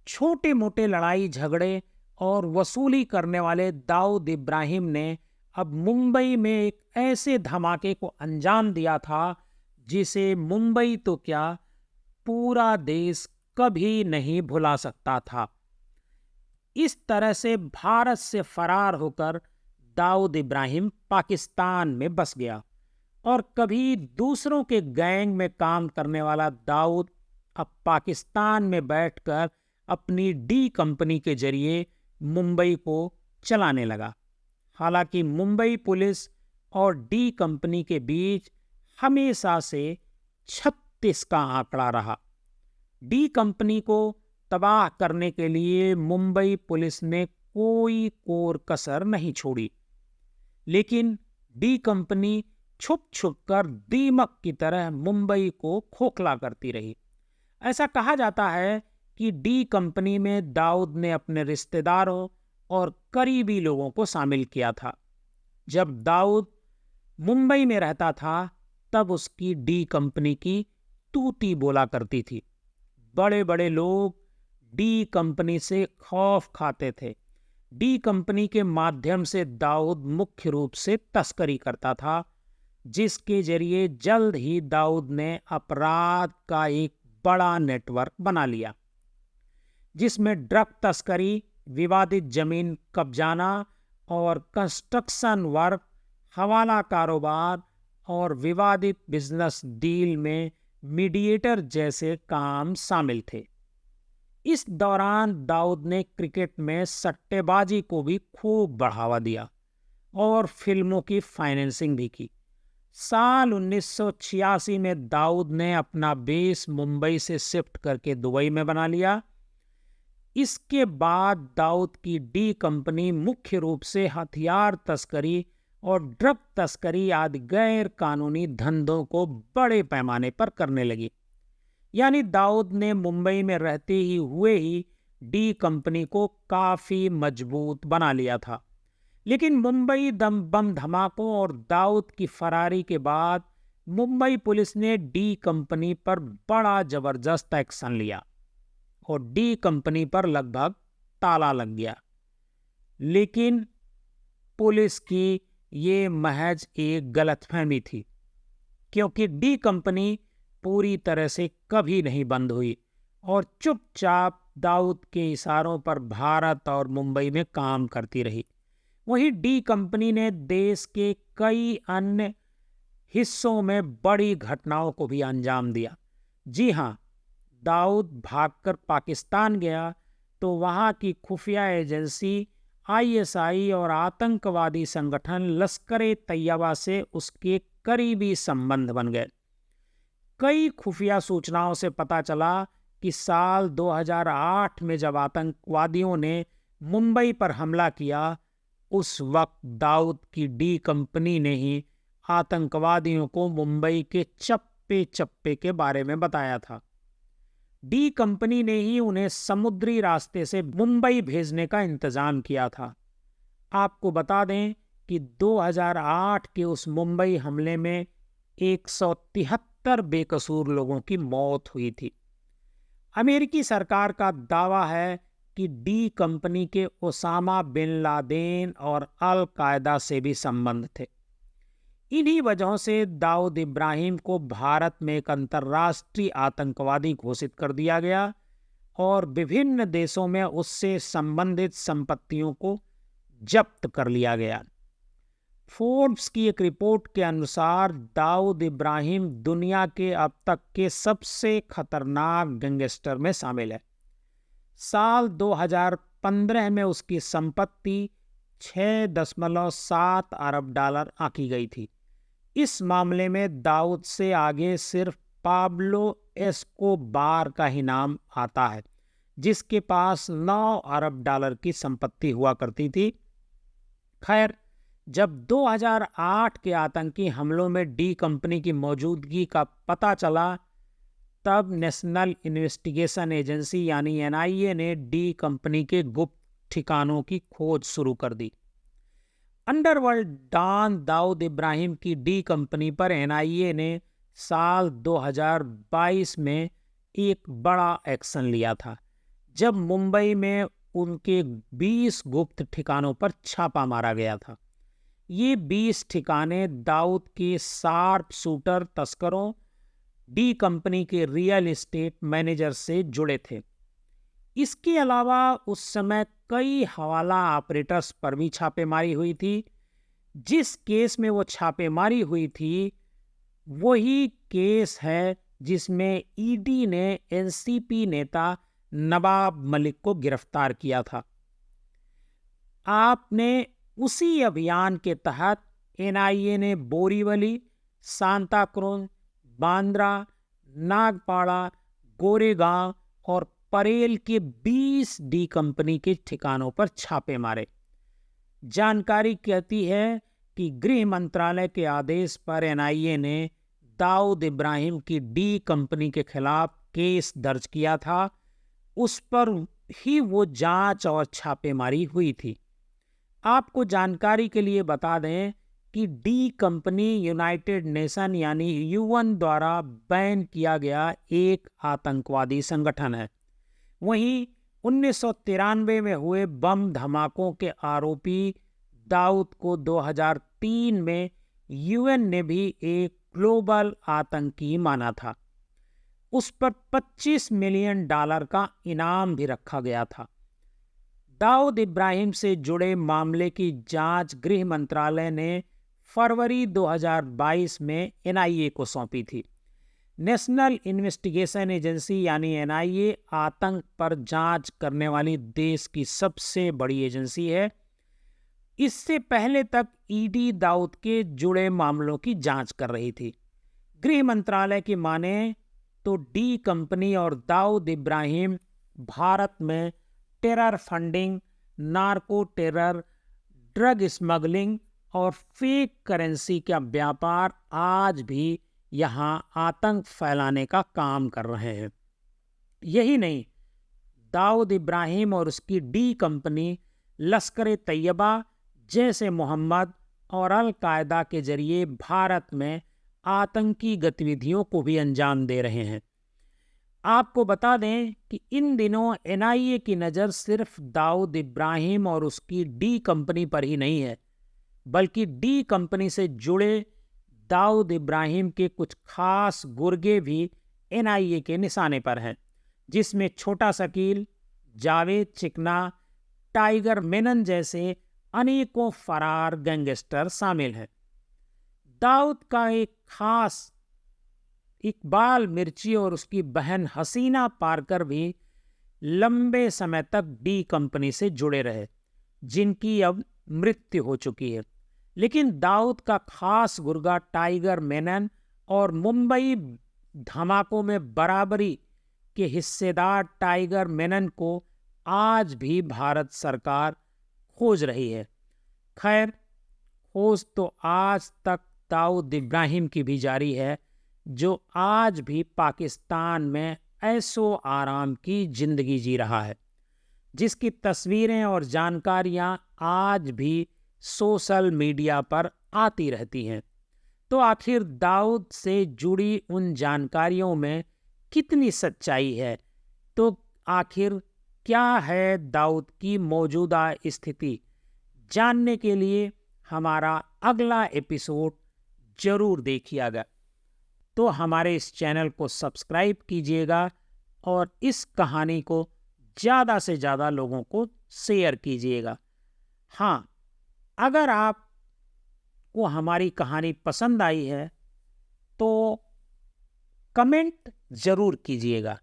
छोटे मोटे लड़ाई झगड़े और वसूली करने वाले दाऊद इब्राहिम ने अब मुंबई में एक ऐसे धमाके को अंजाम दिया था जिसे मुंबई तो क्या, पूरा देश कभी नहीं भुला सकता था। इस तरह से भारत से फरार होकर दाऊद इब्राहिम पाकिस्तान में बस गया और कभी दूसरों के गैंग में काम करने वाला दाऊद अब पाकिस्तान में बैठकर अपनी डी कंपनी के जरिए मुंबई को चलाने लगा। हालांकि मुंबई पुलिस और डी कंपनी के बीच हमेशा से 36 का आंकड़ा रहा। डी कंपनी को तबाह करने के लिए मुंबई पुलिस ने कोई कोर कसर नहीं छोड़ी, लेकिन डी कंपनी छुप छुप कर दीमक की तरह मुंबई को खोखला करती रही। ऐसा कहा जाता है कि डी कंपनी में दाऊद ने अपने रिश्तेदारों और करीबी लोगों को शामिल किया था। जब दाऊद मुंबई में रहता था तब उसकी डी कंपनी की तूती बोला करती थी। बड़े बड़े लोग डी कंपनी से खौफ खाते थे। डी कंपनी के माध्यम से दाऊद मुख्य रूप से तस्करी करता था, जिसके जरिए जल्द ही दाऊद ने अपराध का एक बड़ा नेटवर्क बना लिया, जिसमें ड्रग तस्करी, विवादित जमीन कब्जाना और कंस्ट्रक्शन वर्क, हवाला कारोबार और विवादित बिजनेस डील में मीडिएटर जैसे काम शामिल थे। इस दौरान दाऊद ने क्रिकेट में सट्टेबाजी को भी खूब बढ़ावा दिया और फिल्मों की फाइनेंसिंग भी की। साल 1986 में दाऊद ने अपना बेस मुंबई से शिफ्ट करके दुबई में बना लिया। इसके बाद दाऊद की डी कंपनी मुख्य रूप से हथियार तस्करी और ड्रग तस्करी आदि गैर कानूनी धंधों को बड़े पैमाने पर करने लगी। यानी दाऊद ने मुंबई में रहते ही हुए ही डी कंपनी को काफी मजबूत बना लिया था। लेकिन मुंबई बम धमाकों और दाऊद की फरारी के बाद मुंबई पुलिस ने डी कंपनी पर बड़ा जबरदस्त एक्शन लिया और डी कंपनी पर लगभग ताला लग गया। लेकिन पुलिस की ये महज एक गलतफहमी थी, क्योंकि डी कंपनी पूरी तरह से कभी नहीं बंद हुई और चुपचाप दाऊद के इशारों पर भारत और मुंबई में काम करती रही। वहीं डी कंपनी ने देश के कई अन्य हिस्सों में बड़ी घटनाओं को भी अंजाम दिया। जी हाँ, दाऊद भागकर पाकिस्तान गया तो वहाँ की खुफिया एजेंसी आईएसआई और आतंकवादी संगठन लश्कर-ए-तैयबा से उसके करीबी संबंध बन गए। कई खुफिया सूचनाओं से पता चला कि साल 2008 में जब आतंकवादियों ने मुंबई पर हमला किया, उस वक्त दाऊद की डी कंपनी ने ही आतंकवादियों को मुंबई के चप्पे चप्पे के बारे में बताया था। डी कंपनी ने ही उन्हें समुद्री रास्ते से मुंबई भेजने का इंतजाम किया था। आपको बता दें कि 2008 के उस मुंबई हमले में 173 बेकसूर लोगों की मौत हुई थी। अमेरिकी सरकार का दावा है कि डी कंपनी के ओसामा बिन लादेन और अल कायदा से भी संबंध थे। इन्हीं वजहों से दाऊद इब्राहिम को भारत में एक अंतर्राष्ट्रीय आतंकवादी घोषित कर दिया गया और विभिन्न देशों में उससे संबंधित संपत्तियों को जब्त कर लिया गया। फोर्ब्स की एक रिपोर्ट के अनुसार दाऊद इब्राहिम दुनिया के अब तक के सबसे खतरनाक गैंगस्टर में शामिल है। साल 2015 में उसकी संपत्ति 6.7 अरब डॉलर आंकी गई थी। इस मामले में दाऊद से आगे सिर्फ पाब्लो एस्कोबार का ही नाम आता है, जिसके पास 9 अरब डॉलर की संपत्ति हुआ करती थी। खैर, जब 2008 के आतंकी हमलों में डी कंपनी की मौजूदगी का पता चला, तब नेशनल इन्वेस्टिगेशन एजेंसी यानी एनआईए ने डी कंपनी के गुप्त ठिकानों की खोज शुरू कर दी। अंडरवर्ल्ड डॉन दाऊद इब्राहिम की डी कंपनी पर एनआईए ने साल 2022 में एक बड़ा एक्शन लिया था, जब मुंबई में उनके 20 गुप्त ठिकानों पर छापा मारा गया था। ये 20 ठिकाने दाऊद के शार्प शूटर तस्करों, डी कंपनी के रियल एस्टेट मैनेजर से जुड़े थे। इसके अलावा उस समय कई हवाला ऑपरेटर्स पर भी छापेमारी हुई थी। जिस केस में वो छापेमारी हुई थी वही केस है जिसमें ईडी ने एनसीपी नेता नवाब मलिक को गिरफ्तार किया था। आपने उसी अभियान के तहत एनआईए ने बोरीवली, सांताक्रूज, बांद्रा, नागपाड़ा, गोरेगांव और परेल के 20 डी कंपनी के ठिकानों पर छापे मारे। जानकारी कहती है कि गृह मंत्रालय के आदेश पर एनआईए ने दाऊद इब्राहिम की डी कंपनी के खिलाफ केस दर्ज किया था। उस पर ही वो जांच और छापेमारी हुई थी। आपको जानकारी के लिए बता दें कि डी कंपनी यूनाइटेड नेशन यानी यूएन द्वारा बैन किया गया एक आतंकवादी संगठन है। वहीं 1993 में हुए बम धमाकों के आरोपी दाऊद को 2003 में यूएन ने भी एक ग्लोबल आतंकी माना था। उस पर $25 मिलियन का इनाम भी रखा गया था। दाऊद इब्राहिम से जुड़े मामले की जांच गृह मंत्रालय ने फरवरी 2022 में एनआईए को सौंपी थी। नेशनल इन्वेस्टिगेशन एजेंसी यानी एनआईए आतंक पर जांच करने वाली देश की सबसे बड़ी एजेंसी है। इससे पहले तक ईडी दाऊद के जुड़े मामलों की जांच कर रही थी। गृह मंत्रालय की माने तो डी कंपनी और दाऊद इब्राहिम भारत में terror funding, narco terror, drug smuggling और फेक करेंसी का व्यापार आज भी यहाँ आतंक फैलाने का काम कर रहे हैं। यही नहीं, दाऊद इब्राहिम और उसकी डी कंपनी लश्कर तैयबा, जैसे मोहम्मद और अल कायदा के जरिए भारत में आतंकी गतिविधियों को भी अंजाम दे रहे हैं। आपको बता दें कि इन दिनों एनआईए की नज़र सिर्फ दाऊद इब्राहिम और उसकी डी कंपनी पर ही नहीं है, बल्कि डी कंपनी से जुड़े दाऊद इब्राहिम के कुछ खास गुर्गे भी एनआईए के निशाने पर हैं, जिसमें छोटा शकील, जावेद चिकना, टाइगर मेनन जैसे अनेकों फरार गैंगस्टर शामिल हैं। दाऊद का एक खास इकबाल मिर्ची और उसकी बहन हसीना पारकर भी लंबे समय तक डी कंपनी से जुड़े रहे, जिनकी अब मृत्यु हो चुकी है। लेकिन दाऊद का खास गुर्गा टाइगर मेनन और मुंबई धमाकों में बराबरी के हिस्सेदार टाइगर मेनन को आज भी भारत सरकार खोज रही है। खैर, खोज तो आज तक दाऊद इब्राहिम की भी जारी है, जो आज भी पाकिस्तान में ऐशो आराम की जिंदगी जी रहा है, जिसकी तस्वीरें और जानकारियां आज भी सोशल मीडिया पर आती रहती हैं। तो आखिर दाऊद से जुड़ी उन जानकारियों में कितनी सच्चाई है? तो आखिर क्या है दाऊद की मौजूदा स्थिति? जानने के लिए हमारा अगला एपिसोड जरूर देखिएगा। तो हमारे इस चैनल को सब्सक्राइब कीजिएगा और इस कहानी को ज़्यादा से ज़्यादा लोगों को शेयर कीजिएगा। हाँ, अगर आपको हमारी कहानी पसंद आई है तो कमेंट ज़रूर कीजिएगा।